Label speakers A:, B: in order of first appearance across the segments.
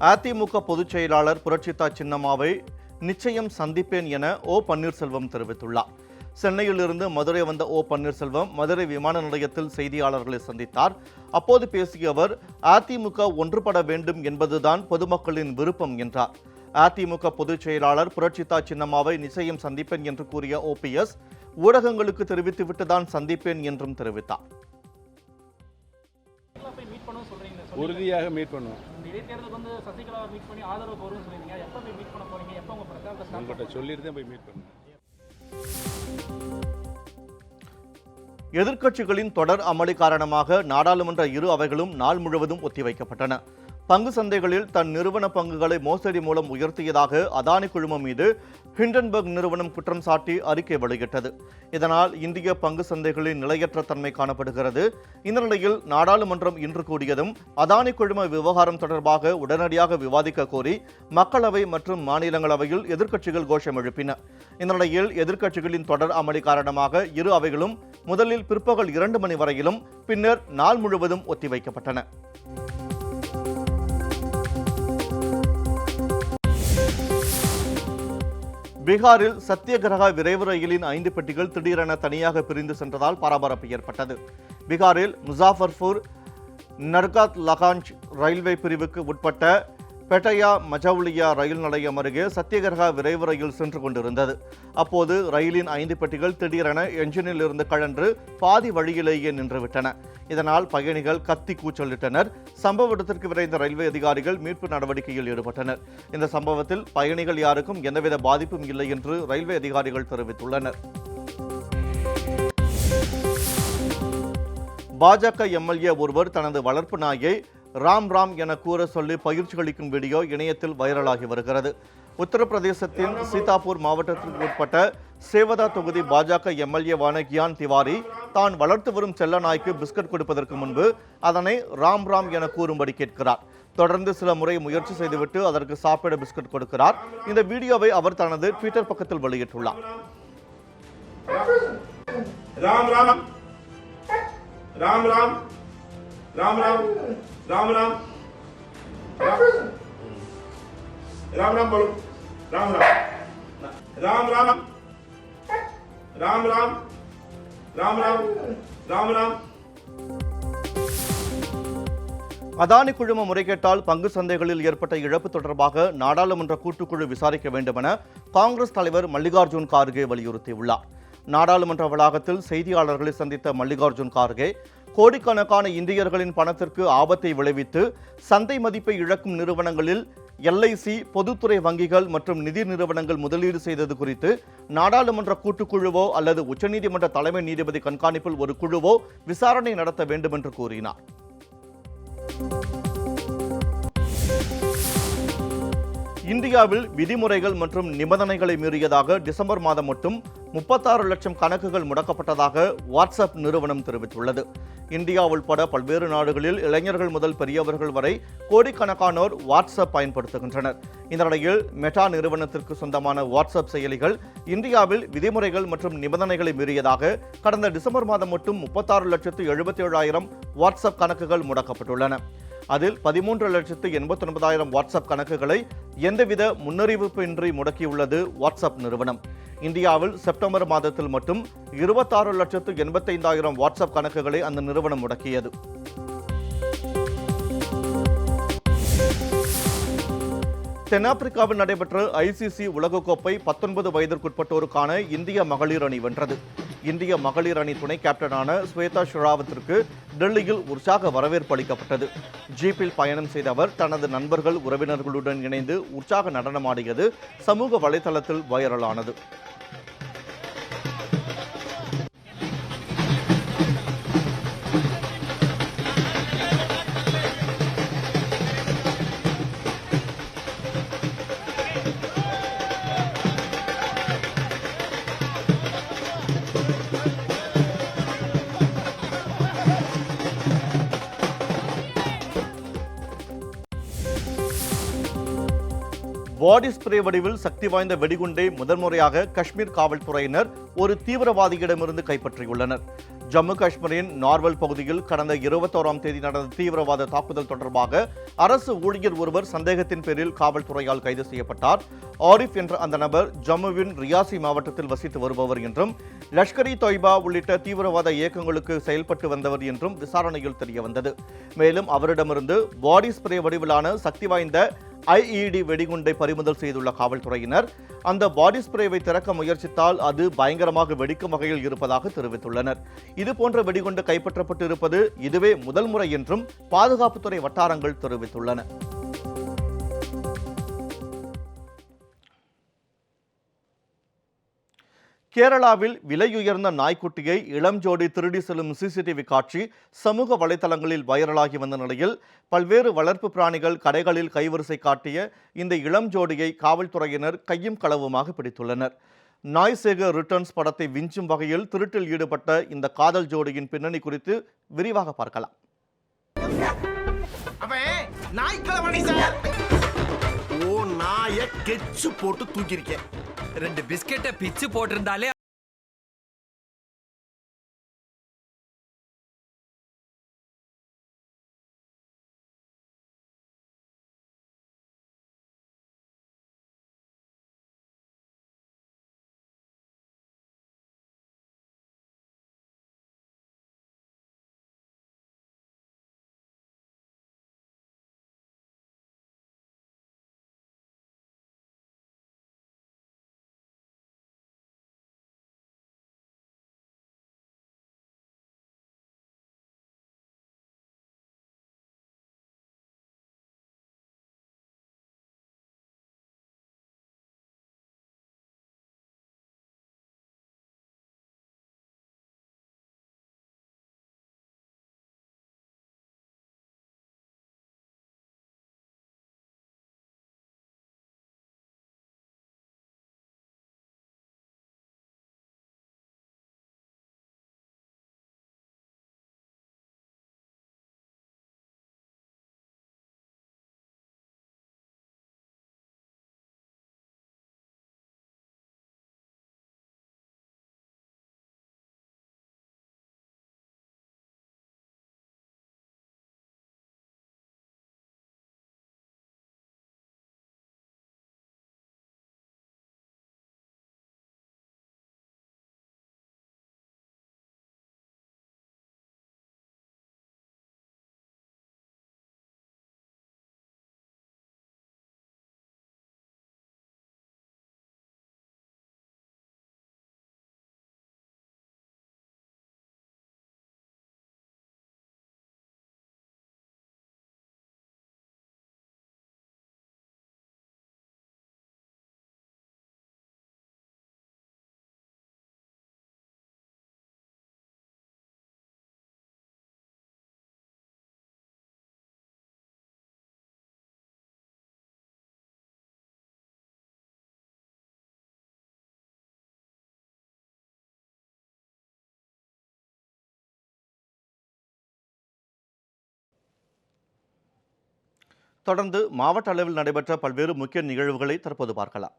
A: அதிமுக பொதுச் செயலாளர் புரட்சிதா சின்னம்மாவை நிச்சயம் சந்திப்பேன் என ஓ பன்னீர்செல்வம் தெரிவித்துள்ளார். சென்னையிலிருந்து மதுரை வந்த ஓ பன்னீர்செல்வம் மதுரை விமான நிலையத்தில் செய்தியாளர்களை சந்தித்தார். அப்போது பேசிய அவர், அதிமுக ஒன்றுபட வேண்டும் என்பதுதான் பொதுமக்களின் விருப்பம் என்றார். அதிமுக பொதுச் செயலாளர் புரட்சிதா சின்னம்மாவை நிச்சயம் சந்திப்பேன் என்று கூறிய ஓபிஎஸ், ஊடகங்களுக்கு தெரிவித்துவிட்டுதான் சந்திப்பேன் என்றும் தெரிவித்தார்.
B: உறுதியாக மீட் பண்ணுவோம். உங்கள்கிட்ட சொல்லிட்டு தான் போய் மீட் பண்ணுவோம். எதிர்க்கட்சிகளின் தொடர் அமளி காரணமாக நாடாளுமன்ற இரு அவைகளும் நாள் முழுவதும் ஒத்திவைக்கப்பட்டன. பங்கு சந்தைகளில் தன் நிறுவன பங்குகளை மோசடி மூலம் உயர்த்தியதாக அதானி குழுமம் மீது ஹிண்டன்பர்க் நிறுவனம் குற்றம் சாட்டி அறிக்கை வெளியிட்டது. இதனால் இந்திய பங்கு சந்தைகளின் நிலையற்ற தன்மை காணப்படுகிறது. இந்த நிலையில் நாடாளுமன்றம் இன்று கூடியதும் அதானி குழும விவகாரம் தொடர்பாக உடனடியாக விவாதிக்க கோரி மக்களவை மற்றும் மாநிலங்களவையில் எதிர்க்கட்சிகள் கோஷம் எழுப்பின. இந்த நிலையில் எதிர்க்கட்சிகளின் தொடர் அமளி காரணமாக இரு அவைகளும் முதலில் பிற்பகல் 2 மணி வரையிலும் பின்னர் நாள் முழுவதும் ஒத்திவைக்கப்பட்டன. பீகாரில் சத்தியகிரகா விரைவு ரயிலின் 5 பெட்டிகள் திடீரென தனியாக பிரிந்து சென்றதால் பரபரப்பு ஏற்பட்டது. பீகாரில் முசாஃபர்பூர் நர்காத் லகாஞ்ச் ரயில்வே பிரிவுக்கு உட்பட்ட பெட்டையா மஜவுலியா ரயில் நிலையம் அருகே சத்தியகிரகா விரைவு ரயில் சென்று கொண்டிருந்தது. அப்போது ரயிலின் 5 பெட்டிகள் திடீரென என்ஜினில் இருந்து கழன்று பாதி வழியிலேயே நின்றுவிட்டன. இதனால் பயணிகள் கத்தி கூச்சலிட்டனர். சம்பவ இடத்திற்கு விரைந்த ரயில்வே அதிகாரிகள் மீட்பு நடவடிக்கையில் ஈடுபட்டனர். இந்த சம்பவத்தில் பயணிகள் யாருக்கும் எந்தவித பாதிப்பும் இல்லை என்று ரயில்வே அதிகாரிகள் தெரிவித்துள்ளனர். பாஜக எம்எல்ஏ ஒருவர் தனது வளர்ப்பு நாயை ராம் ராம் என கூற சொல்லி பயிற்சி அளிக்கும் வீடியோ இணையத்தில் வைரலாகி வருகிறது. உத்தரப்பிரதேசத்தின் சீதாப்பூர் மாவட்டத்திற்கு உட்பட்ட சேவதா தொகுதி பாஜக எம்எல்ஏவான கியான் திவாரி தான் வளர்த்து வரும் செல்ல நாய்க்கு பிஸ்கட் கொடுப்பதற்கு முன்பு அதனை ராம் ராம் என கூறும்படி கேட்கிறார். தொடர்ந்து சில முறை முயற்சி செய்துவிட்டு அதற்கு சாப்பிட பிஸ்கட் கொடுக்கிறார். இந்த வீடியோவை அவர் தனது ட்விட்டர் பக்கத்தில் வெளியிட்டுள்ளார்.
C: ராம் ராம் ராம் ராம் राम राम राम राम राम राम बोलो राम राम राम राम राम राम राम राम राम राम.
A: அதானி குழும முறைகேட்டால் பங்கு சந்தைகளில் ஏற்பட்ட இழப்பு தொடர்பாக நாடாளுமன்ற கூட்டுக்குழு விசாரிக்க வேண்டும் என காங்கிரஸ் தலைவர் மல்லிகார்ஜுன் கார்கே வலியுறுத்தியுள்ளார். நாடாளுமன்ற வளாகத்தில் செய்தியாளர்களை சந்தித்த மல்லிகார்ஜுன் கார்கே, கோடிக்கணக்கான இந்தியர்களின் பணத்திற்கு ஆபத்தை விளைவித்து சந்தை மதிப்பை இழக்கும் நிறுவனங்களில் எல்ஐசி, பொதுத்துறை வங்கிகள் மற்றும் நிதி நிறுவனங்கள் முதலீடு செய்தது குறித்து நாடாளுமன்ற கூட்டுக்குழுவோ அல்லது உச்சநீதிமன்ற தலைமை நீதிபதி கண்காணிப்பில் ஒரு குழுவோ விசாரணை நடத்த வேண்டும் என்று கூறினார். இந்தியாவில் விதிமுறைகள் மற்றும் நிபந்தனைகளை மீறியதாக டிசம்பர் மாதம் மட்டும் 36 லட்சம் கணக்குகள் முடக்கப்பட்டதாக வாட்ஸ்அப் நிறுவனம் தெரிவித்துள்ளது. இந்தியா உள்பட பல்வேறு நாடுகளில் இளைஞர்கள் முதல் பெரியவர்கள் வரை கோடிக்கணக்கானோர் வாட்ஸ்அப் பயன்படுத்துகின்றனர். இந்த நிலையில் மெட்டா நிறுவனத்திற்கு சொந்தமான வாட்ஸ்அப் செயலிகள் இந்தியாவில் விதிமுறைகள் மற்றும் நிபந்தனைகளை மீறியதாக கடந்த டிசம்பர் மாதம் மட்டும் 36,77,000 வாட்ஸ்அப் கணக்குகள் முடக்கப்பட்டுள்ளன. அதில் 13,89,000 வாட்ஸ்அப் கணக்குகளை எந்தவித முன்னறிவிப்பின்றி முடக்கியுள்ளது வாட்ஸ்அப் நிறுவனம். இந்தியாவில் செப்டம்பர் மாதத்தில் மட்டும் 26,85,000 வாட்ஸ்அப் கணக்குகளை அந்த நிறுவனம் முடக்கியது. தென்னாப்பிரிக்காவில் நடைபெற்ற ஐசிசி உலகக்கோப்பை 19 வயதிற்குட்பட்டோருக்கான இந்திய மகளிர் அணி வென்றது. இந்திய மகளிர் அணி துணை கேப்டனான ஸ்வேதா ஷெராவத்திற்கு டெல்லியில் உற்சாக வரவேற்பு அளிக்கப்பட்டது. ஜீப்பில் பயணம் செய்த அவர் தனது நண்பர்கள், உறவினர்களுடன் இணைந்து உற்சாக நடனமாடியது சமூக வலைதளத்தில் வைரலானது. பாடி ஸ்ப்ரே வடிவில் சக்தி வாய்ந்த வெடிகுண்டை முதன்முறையாக காஷ்மீர் காவல்துறையினர் ஒரு தீவிரவாதியிடமிருந்து கைப்பற்றியுள்ளனர். ஜம்மு காஷ்மீரின் நார்வல் பகுதியில் கடந்த 21ஆம் தேதி நடந்த தீவிரவாத தாக்குதல் தொடர்பாக அரசு ஊழியர் ஒருவர் சந்தேகத்தின் பேரில் காவல்துறையால் கைது செய்யப்பட்டார். ஆரிஃப் என்ற அந்த நபர் ஜம்முவின் ரியாசி மாவட்டத்தில் வசித்து வருபவர் என்றும் லஷ்கர்-இ தொய்பா உள்ளிட்ட தீவிரவாத இயக்கங்களுக்கு செயல்பட்டு வந்தவர் என்றும் விசாரணையில் தெரியவந்தது. மேலும் அவரிடமிருந்து பாடி ஸ்ப்ரே வடிவிலான சக்தி வாய்ந்த IED வெடிகுண்டை பறிமுதல் செய்துள்ள காவல்துறையினர் அந்த பாடி ஸ்ப்ரேவை திறக்க முயற்சித்தால் அது பயங்கரமாக வெடிக்கும் வகையில் இருப்பதாக தெரிவித்துள்ளனர். இதுபோன்ற வெடிகுண்டு கைப்பற்றப்பட்டு இருப்பது இதுவே முதல் முறை என்றும் பாதுகாப்புத்துறை வட்டாரங்கள் தெரிவித்துள்ளன. கேரளாவில் விலையுயர்ந்த நாய்க்குட்டியை இளம் ஜோடி திருடி செல்லும் CCTV காட்சி சமூக வலைதளங்களில் வைரலாகி வந்த நிலையில் பல்வேறு வளர்ப்பு பிராணிகள் கடைகளில் கைவரிசை காட்டிய இந்த இளம் ஜோடியை காவல்துறையினர் கையும் களவுமாக பிடித்துள்ளனர். நாய் சேகர் ரிட்டர்ன்ஸ் படத்தை விஞ்சும் வகையில் திருட்டில் ஈடுபட்ட இந்த காதல் ஜோடியின் பின்னணி குறித்து விரிவாக பார்க்கலாம்.
D: போட்டு தூக்கிருக்கேன்.
E: 2 பிஸ்கெட்டை பிச்சு போட்டிருந்தாலே
A: தொடர்ந்து மாவட்ட அளவில் நடைபெற்ற பல்வேறு முக்கிய நிகழ்வுகளை தற்போது பார்க்கலாம்.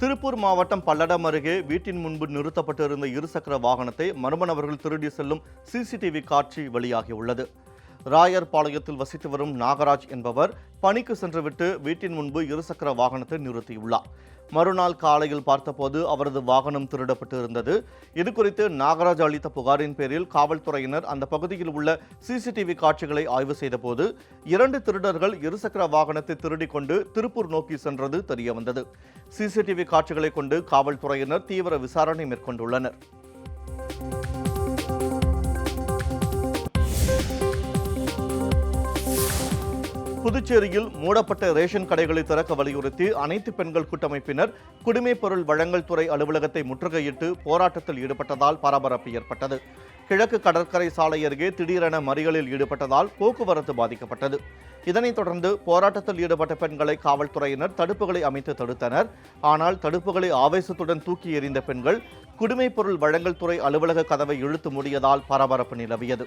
A: திருப்பூர் மாவட்டம் பல்லடம் அருகே வீட்டின் முன்பு நிறுத்தப்பட்டிருந்த இருசக்கர வாகனத்தை மர்ம நபர்கள் திருடி செல்லும் CCTV காட்சி வெளியாகியுள்ளது. ராயர்பாளையத்தில் வசித்து வரும் நாகராஜ் என்பவர் பணிக்கு சென்றுவிட்டு வீட்டின் முன்பு இருசக்கர வாகனத்தை நிறுத்தியுள்ளார். மறுநாள் காலையில் பார்த்தபோது அவரது வாகனம் திருடப்பட்டு இருந்தது. இதுகுறித்து நாகராஜ் அளித்த புகாரின் பேரில் காவல்துறையினர் அந்த பகுதியில் உள்ள CCTV காட்சிகளை ஆய்வு செய்தபோது 2 திருடர்கள் இருசக்கர வாகனத்தை திருடிக் கொண்டு திருப்பூர் நோக்கி சென்றது தெரியவந்தது. CCTV காட்சிகளை கொண்டு காவல்துறையினர் தீவிர விசாரணை மேற்கொண்டுள்ளனர். புதுச்சேரியில் மூடப்பட்ட ரேஷன் கடைகளை திறக்க வலியுறுத்தி அனைத்து பெண்கள் கூட்டமைப்பினர் குடிமைப் பொருள் வழங்கல் துறை அலுவலகத்தை முற்றுகையிட்டு போராட்டத்தில் ஈடுபட்டதால் பரபரப்பு ஏற்பட்டது. கிழக்கு கடற்கரை சாலை அருகே திடீரென மறியலில் ஈடுபட்டதால் போக்குவரத்து பாதிக்கப்பட்டது. இதனைத் தொடர்ந்து போராட்டத்தில் ஈடுபட்ட பெண்களை காவல்துறையினர் தடுப்புகளை அமைத்து தடுத்தனர். ஆனால் தடுப்புகளை ஆவேசத்துடன் தூக்கி எறிந்த பெண்கள் குடிமைப் பொருள் வழங்கல் துறை அலுவலக கதவை இழுத்து மூடியதால் பரபரப்பு நிலவியது.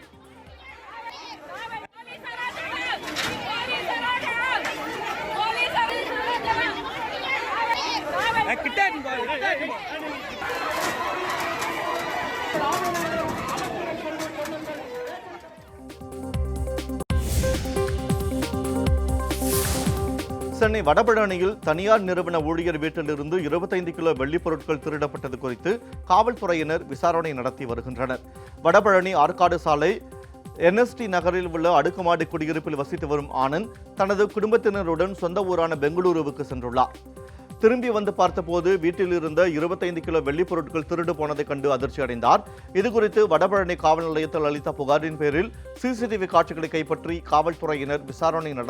A: சென்னை வடபழனியில் தனியார் நிறுவன ஊழியர் வீட்டிலிருந்து 25 கிலோ வெள்ளிப் பொருட்கள் திருடப்பட்டது குறித்து காவல்துறையினர் விசாரணை நடத்தி வருகின்றனர். வடபழனி ஆற்காடு சாலை என்எஸ்டி நகரில் உள்ள அடுக்குமாடி குடியிருப்பில் வசித்து வரும் ஆனந்த் தனது குடும்பத்தினருடன் சொந்த ஊரான பெங்களூருவுக்கு சென்றுள்ளார். திரும்பி வந்து பார்த்தபோது வீட்டில் இருந்த 25 கிலோ வெள்ளிப் பொருட்கள் திருடு போனதை கண்டு அதிர்ச்சி அடைந்தார். இதுகுறித்து வடபழனி காவல் நிலையத்தில் அளித்த புகாரின் பேரில் சிசிடிவி காட்சிகளை கைப்பற்றி காவல்துறையினர் விசாரணை நடத்தி